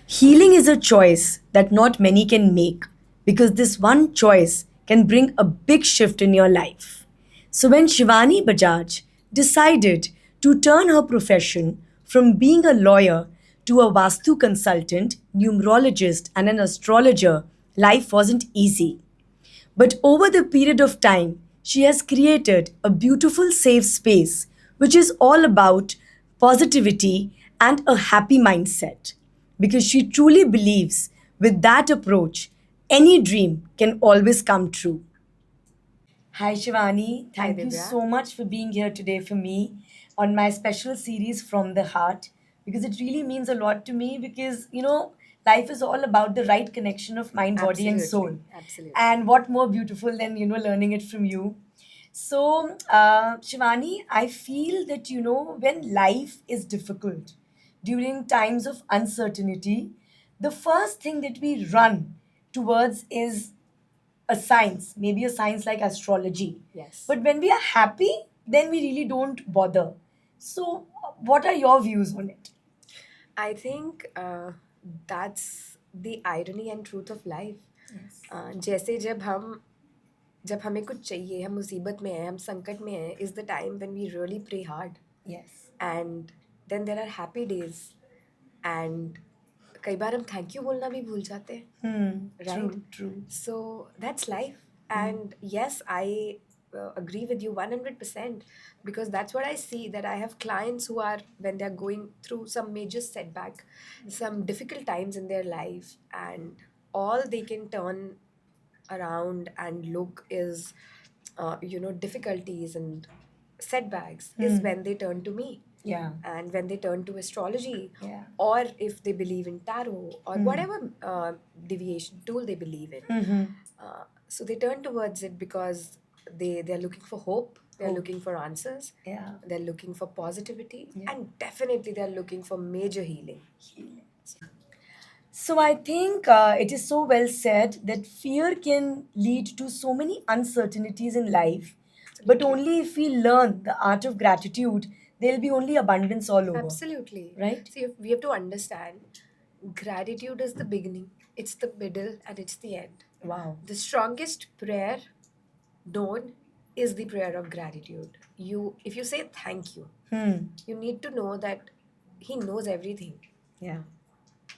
Healing is a choice that not many can make because this one choice can bring a big shift in your life. So, when Shivani Bajaj decided to turn her profession from being a lawyer to a Vastu consultant, numerologist, and an astrologer, life wasn't easy. But over the period of time, she has created a beautiful safe space which is all about positivity and a happy mindset. Because she truly believes with that approach, any dream can always come true. Hi, Shivani. Hi, Thank you Divya. so much for being here today for me on my special series From the Heart because it really means a lot to me because, life is all about the right connection of mind, body, and soul. Absolutely. Absolutely. And what more beautiful than, learning it from you? So, Shivani, I feel that, when life is difficult, during times of uncertainty, the first thing that we run towards is a science, maybe a science like astrology. Yes. But when we are happy, then we really don't bother. So, what are your views on it? I think that's the irony and truth of life. Yes. जैसे जब हमें कुछ चाहिए, हम मुसीबत में हैं, हम संकट में हैं, is the time when we really pray hard. Yes. And then there are happy days. And कई बार हम थैंक यू बोलना भी भूल जाते हैं. Right? True, true. So that's life. And yes, I agree with you 100% because that's what I see, that I have clients who are, when they're going through some major setback, some difficult times in their life, and all they can turn around and look is, difficulties and setbacks is when they turn to me, Yeah. and when they turn to astrology, Yeah. or if they believe in tarot or whatever deviation tool they believe in. So they turn towards it because they're looking for hope, they're Hope. looking for answers, Yeah. they're looking for positivity, Yeah. and definitely they're looking for major healing. So I think it is so well said that fear can lead to so many uncertainties in life, but Absolutely. only if we learn the art of gratitude, there'll be only abundance all over. Absolutely. Right? See, we have to understand gratitude is the beginning, it's the middle, and it's the end. Wow. The strongest prayer known is the prayer of gratitude. If you say thank you, you need to know that He knows everything. Yeah.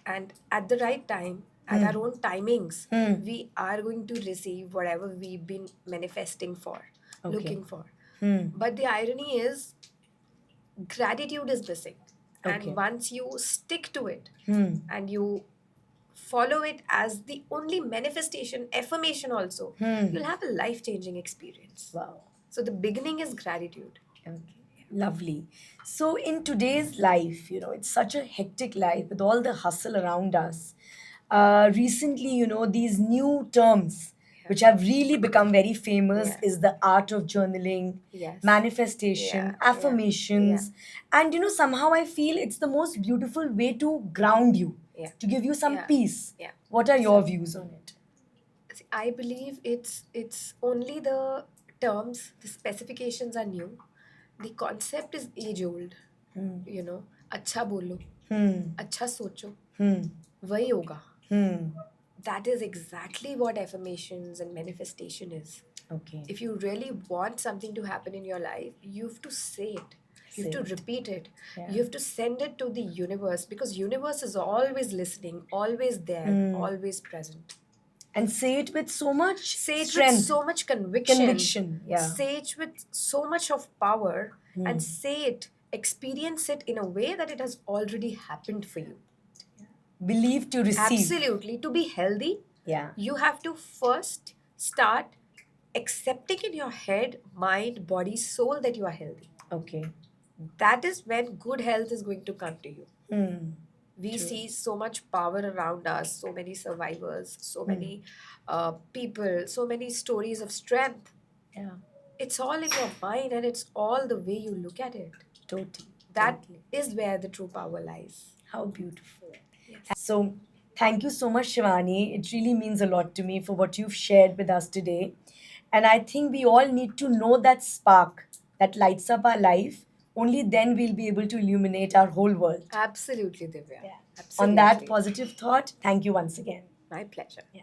And at the right time, at our own timings, we are going to receive whatever we've been manifesting for, Okay. looking for. But the irony is, gratitude is missing. Okay. And once you stick to it and you follow it as the only manifestation, affirmation also, you'll have a life changing experience. Wow. So the beginning is gratitude. Okay. Lovely. So, in today's life, it's such a hectic life with all the hustle around us. Recently, these new terms which have really become very famous Yeah. is the art of journaling, Yes. manifestation, Yeah. affirmations. And, somehow I feel it's the most beautiful way to ground you, Yeah. to give you some Yeah. peace. Yeah. What are your views on it? See, I believe it's only the terms, the specifications are new. The concept is age old. You know, अच्छा बोलो, अच्छा सोचो, वही होगा. That is exactly what affirmations and manifestation is. Okay. If you really want something to happen in your life, you have to say it. You have Say to it. repeat it. Yeah. You have to send it to the universe, because universe is always listening, always there, always present. And say it with so much Say it with strength. so much conviction. Conviction, yeah. Say it with so much of power, and say it, experience it in a way that it has already happened for you. Believe to receive. Absolutely. To be healthy, Yeah. you have to first start accepting in your head, mind, body, soul that you are healthy. Okay. That is when good health is going to come to you. We True. see so much power around us, so many survivors, so many people, so many stories of strength. Yeah. It's all in your mind, and it's all the way you look at it. Totally. That Totally. is where the true power lies. How beautiful. Yes. So, thank you so much, Shivani. It really means a lot to me for what you've shared with us today. And I think we all need to know that spark that lights up our life only then we'll be able to illuminate our whole world. Absolutely, Divya. Yeah. Absolutely. On that positive thought, thank you once again. My pleasure. Yeah.